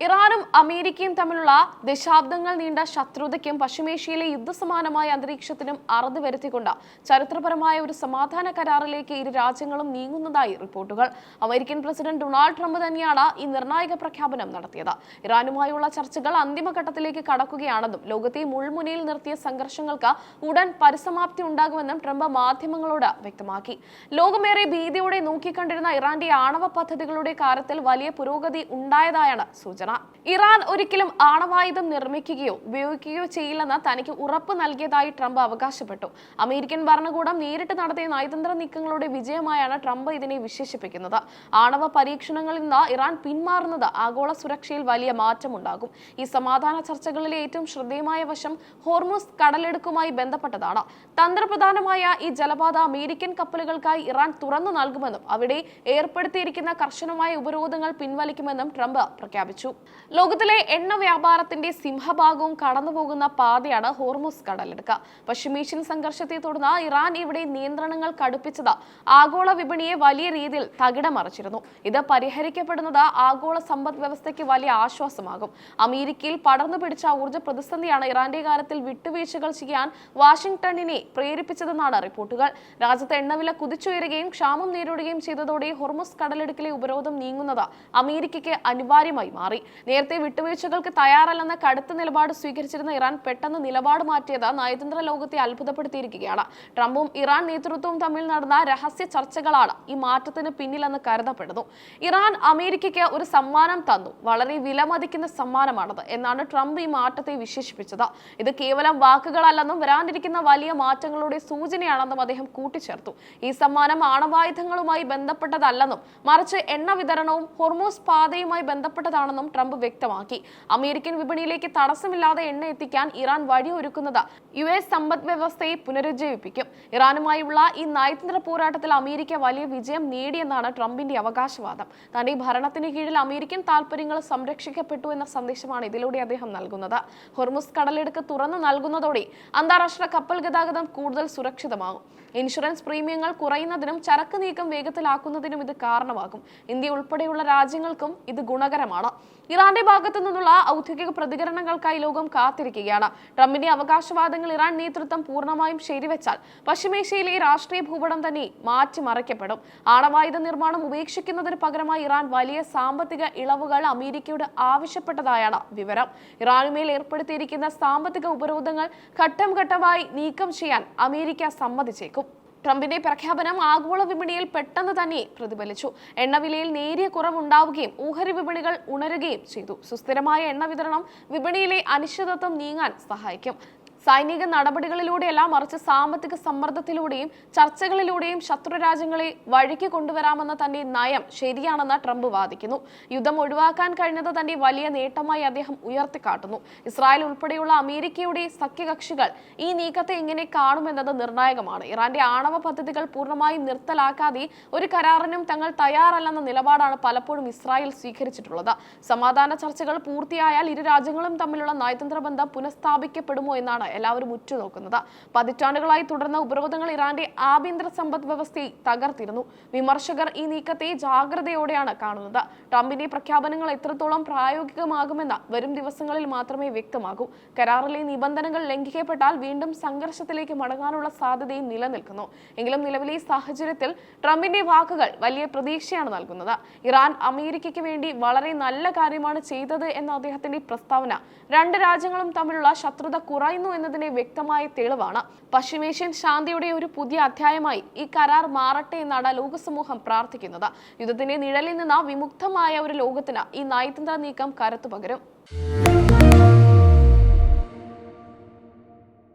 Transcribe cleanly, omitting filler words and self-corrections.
ഇറാനും അമേരിക്കയും തമ്മിലുള്ള ദശാബ്ദങ്ങൾ നീണ്ട ശത്രുതയ്ക്കും പശ്ചിമേഷ്യയിലെ യുദ്ധസമാനമായ അന്തരീക്ഷത്തിനും അറുതി വരുത്തിക്കൊണ്ട് ചരിത്രപരമായ ഒരു സമാധാന കരാറിലേക്ക് ഇരു രാജ്യങ്ങളും നീങ്ങുന്നതായി റിപ്പോർട്ടുകൾ. അമേരിക്കൻ പ്രസിഡന്റ് ഡൊണാൾഡ് ട്രംപ് തന്നെയാണ് ഈ നിർണായക പ്രഖ്യാപനം നടത്തിയത്. ഇറാനുമായുള്ള ചർച്ചകൾ അന്തിമഘട്ടത്തിലേക്ക് കടക്കുകയാണെന്നും ലോകത്തെ മുൾമുനയിൽ നിർത്തിയ സംഘർഷങ്ങൾക്ക് ഉടൻ പരിസമാപ്തി ഉണ്ടാകുമെന്നും ട്രംപ് മാധ്യമങ്ങളോട് വ്യക്തമാക്കി. ലോകമേറെ ഭീതിയോടെ നോക്കിക്കണ്ടിരുന്ന ഇറാന്റെ ആണവ പദ്ധതികളുടെ കാര്യത്തിൽ വലിയ പുരോഗതി ഉണ്ടായതായാണ് സൂചന. ഇറാൻ ഒരിക്കലും ആണവായുധം നിർമ്മിക്കുകയോ ഉപയോഗിക്കുകയോ ചെയ്യില്ലെന്ന് തനിക്ക് ഉറപ്പ് നൽകിയതായി ട്രംപ് അവകാശപ്പെട്ടു. അമേരിക്കൻ ഭരണകൂടം നേരിട്ട് നടത്തിയ നയതന്ത്ര നീക്കങ്ങളുടെ വിജയമായാണ് ട്രംപ് ഇതിനെ വിശേഷിപ്പിക്കുന്നത്. ആണവ പരീക്ഷണങ്ങളിൽ നിന്ന് ഇറാൻ പിന്മാറുന്നത് ആഗോള സുരക്ഷയിൽ വലിയ മാറ്റമുണ്ടാകും. ഈ സമാധാന ചർച്ചകളിലെ ഏറ്റവും ശ്രദ്ധേയമായ വശം ഹോർമുസ് കടലെടുക്കുമായി ബന്ധപ്പെട്ടതാണ്. തന്ത്രപ്രധാനമായ ഈ ജലപാത അമേരിക്കൻ കപ്പലുകൾക്കായി ഇറാൻ തുറന്നു നൽകുമെന്നും അവിടെ ഏർപ്പെടുത്തിയിരിക്കുന്ന കർശനമായ ഉപരോധങ്ങൾ പിൻവലിക്കുമെന്നും ട്രംപ് പ്രഖ്യാപിച്ചു. ലോകത്തിലെ എണ്ണ വ്യാപാരത്തിന്റെ സിംഹഭാഗവും കടന്നുപോകുന്ന പാതയാണ് ഹോർമുസ് കടലെടുക്ക്. പശ്ചിമേഷ്യൻ സംഘർഷത്തെ തുടർന്ന് ഇറാൻ ഇവിടെ നിയന്ത്രണങ്ങൾ കടുപ്പിച്ചത് ആഗോള വിപണിയെ വലിയ രീതിയിൽ തകിടം മറിച്ചിരുന്നു. ഇത് പരിഹരിക്കപ്പെടുന്നത് ആഗോള സമ്പദ് വ്യവസ്ഥയ്ക്ക് വലിയ ആശ്വാസമാകും. അമേരിക്കയിൽ പടർന്നു പിടിച്ച ഊർജ്ജ പ്രതിസന്ധിയാണ് ഇറാന്റെ കാര്യത്തിൽ വിട്ടുവീഴ്ചകൾ ചെയ്യാൻ വാഷിംഗ്ടണിനെ പ്രേരിപ്പിച്ചതെന്നാണ് റിപ്പോർട്ടുകൾ. രാജ്യത്ത് എണ്ണവില കുതിച്ചുയരുകയും ക്ഷാമം നേരിടുകയും ചെയ്തതോടെ ഹോർമുസ് കടലിടുക്കിലെ ഉപരോധം നീങ്ങുന്നത് അമേരിക്കയ്ക്ക് അനിവാര്യമായി മാറി. നേരത്തെ വിട്ടുവീഴ്ചകൾക്ക് തയ്യാറല്ലെന്ന കടുത്ത നിലപാട് സ്വീകരിച്ചിരുന്ന ഇറാൻ പെട്ടെന്ന് നിലപാട് മാറ്റിയത് നയതന്ത്ര ലോകത്തെ അത്ഭുതപ്പെടുത്തിയിരിക്കുകയാണ്. ട്രംപും ഇറാൻ നേതൃത്വവും തമ്മിൽ നടന്ന രഹസ്യ ചർച്ചകളാണ് ഈ മാറ്റത്തിന് പിന്നിലെന്ന് കരുതപ്പെടുന്നു. ഇറാൻ അമേരിക്കയ്ക്ക് ഒരു സമ്മാനം തന്നു, വളരെ വിലമതിക്കുന്ന സമ്മാനമാണത് എന്നാണ് ട്രംപ് ഈ മാറ്റത്തെ വിശേഷിപ്പിച്ചത്. ഇത് കേവലം വാക്കുകളല്ലെന്നും വരാനിരിക്കുന്ന വലിയ മാറ്റങ്ങളുടെ സൂചനയാണെന്നും അദ്ദേഹം കൂട്ടിച്ചേർത്തു. ഈ സമ്മാനം ആണവായുധങ്ങളുമായി ബന്ധപ്പെട്ടതല്ലെന്നും മറിച്ച് എണ്ണ വിതരണവും ഹോർമുസ് പാതയുമായി ബന്ധപ്പെട്ടതാണെന്നും ട്രംപ് വ്യക്തമാക്കി. അമേരിക്കൻ വിപണിയിലേക്ക് തടസ്സമില്ലാതെ എണ്ണ എത്തിക്കാൻ ഇറാൻ വഴിയൊരുക്കുന്നത് US സമ്പദ് വ്യവസ്ഥയെ പുനരുജ്ജീവിപ്പിക്കും. ഇറാനുമായുള്ള ഈ നയതന്ത്ര പോരാട്ടത്തിൽ അമേരിക്ക വലിയ വിജയം നേടിയെന്നാണ് ട്രംപിന്റെ അവകാശവാദം. തന്റെ ഭരണത്തിന് കീഴിൽ അമേരിക്കൻ താൽപര്യങ്ങൾ സംരക്ഷിക്കപ്പെട്ടു എന്ന സന്ദേശമാണ് ഇതിലൂടെ അദ്ദേഹം നൽകുന്നത്. ഹോർമുസ് കടലിടുക്ക് തുറന്നു നൽകുന്നതോടെ അന്താരാഷ്ട്ര കപ്പൽ ഗതാഗതം കൂടുതൽ സുരക്ഷിതമാകും. ഇൻഷുറൻസ് പ്രീമിയങ്ങൾ കുറയുന്നതിനും ചരക്ക് നീക്കം വേഗത്തിലാക്കുന്നതിനും ഇത് കാരണമാകും. ഇന്ത്യ ഉൾപ്പെടെയുള്ള രാജ്യങ്ങൾക്കും ഇത് ഗുണകരമാണ്. ഇറാന്റെ ഭാഗത്തു നിന്നുള്ള ഔദ്യോഗിക പ്രതികരണങ്ങൾക്കായി ലോകം കാത്തിരിക്കുകയാണ്. ട്രംപിന്റെ അവകാശവാദങ്ങൾ ഇറാൻ നേതൃത്വം പൂർണ്ണമായും ശരിവെച്ചാൽ പശ്ചിമേഷ്യയിലെ രാഷ്ട്രീയ ഭൂപടം തന്നെ മാറ്റിമറിക്കപ്പെടും. ആണവായുധ നിർമ്മാണം ഉപേക്ഷിക്കുന്നതിന് പകരമായി ഇറാൻ വലിയ സാമ്പത്തിക ഇളവുകൾ അമേരിക്കയോട് ആവശ്യപ്പെട്ടതായാണ് വിവരം. ഇറാനുമേൽ ഏർപ്പെടുത്തിയിരിക്കുന്ന സാമ്പത്തിക ഉപരോധങ്ങൾ ഘട്ടം ഘട്ടമായി നീക്കം ചെയ്യാൻ അമേരിക്ക സമ്മതിച്ചേക്കും. ട്രംപിന്റെ പ്രഖ്യാപനം ആഗോള വിപണിയിൽ പെട്ടെന്ന് തന്നെ പ്രതിഫലിച്ചു. എണ്ണവിലയിൽ നേരിയ കുറവുണ്ടാവുകയും ഓഹരി വിപണികൾ ഉണരുകയും ചെയ്തു. സുസ്ഥിരമായ എണ്ണ വിതരണം വിപണിയിലെ അനിശ്ചിതത്വം നീങ്ങാൻ സഹായിക്കും. സൈനിക നടപടികളിലൂടെയല്ല മറിച്ച് സാമ്പത്തിക സമ്മർദ്ദത്തിലൂടെയും ചർച്ചകളിലൂടെയും ശത്രു രാജ്യങ്ങളെ വഴിക്ക് കൊണ്ടുവരാമെന്ന തന്റെ നയം ശരിയാണെന്ന് ട്രംപ് വാദിക്കുന്നു. യുദ്ധം ഒഴിവാക്കാൻ കഴിഞ്ഞത് തന്റെ വലിയ നേട്ടമായി അദ്ദേഹം ഉയർത്തിക്കാട്ടുന്നു. ഇസ്രായേൽ ഉൾപ്പെടെയുള്ള അമേരിക്കയുടെ സഖ്യകക്ഷികൾ ഈ നീക്കത്തെ എങ്ങനെ കാണുമെന്നത് നിർണായകമാണ്. ഇറാന്റെ ആണവ പദ്ധതികൾ പൂർണ്ണമായും നിർത്തലാക്കാതെ ഒരു കരാറിനും തങ്ങൾ തയ്യാറല്ലെന്ന നിലപാടാണ് പലപ്പോഴും ഇസ്രായേൽ സ്വീകരിച്ചിട്ടുള്ളത്. സമാധാന ചർച്ചകൾ പൂർത്തിയായാൽ ഇരു രാജ്യങ്ങളും തമ്മിലുള്ള നയതന്ത്ര ബന്ധം പുനഃസ്ഥാപിക്കപ്പെടുമോ എന്നാണ് എല്ലാവരും ഉറ്റുനോക്കുന്നത്. പതിറ്റാണ്ടുകളായി തുടർന്ന ഉപരോധങ്ങൾ ഇറാന്റെ ആഭ്യന്തര സമ്പദ് വ്യവസ്ഥയെ തകർത്തിരുന്നു. വിമർശകർ ഈ നീക്കത്തെ ജാഗ്രതയോടെയാണ് കാണുന്നത്. ട്രംപിന്റെ പ്രഖ്യാപനങ്ങൾ എത്രത്തോളം പ്രായോഗികമാകുമെന്ന് വരും ദിവസങ്ങളിൽ മാത്രമേ വ്യക്തമാകൂ. കരാറിലെ നിബന്ധനകൾ ലംഘിക്കപ്പെട്ടാൽ വീണ്ടും സംഘർഷത്തിലേക്ക് മടങ്ങാനുള്ള സാധ്യതയും നിലനിൽക്കുന്നു. എങ്കിലും നിലവിലെ സാഹചര്യത്തിൽ ട്രംപിന്റെ വാക്കുകൾ വലിയ പ്രതീക്ഷയാണ് നൽകുന്നത്. ഇറാൻ അമേരിക്കയ്ക്ക് വേണ്ടി വളരെ നല്ല കാര്യമാണ് ചെയ്തത് എന്ന അദ്ദേഹത്തിന്റെ പ്രസ്താവന രണ്ട് രാജ്യങ്ങളും തമ്മിലുള്ള ശത്രുത കുറയുന്നു എന്നതിന്റെ വ്യക്തമായ തെളിവാണ്. പശ്ചിമേഷ്യൻ ശാന്തിയുടെ ഒരു പുതിയ അധ്യായമായി ഈ കരാർ മാറട്ടെ എന്നാണ് ലോകസമൂഹം പ്രാർത്ഥിക്കുന്നത്. യുദ്ധത്തിന്റെ നിഴലിൽ നിന്ന് വിമുക്തമായ ഒരു ലോകത്തിന് ഈ നയതന്ത്ര നീക്കം കരുത്തു പകരും.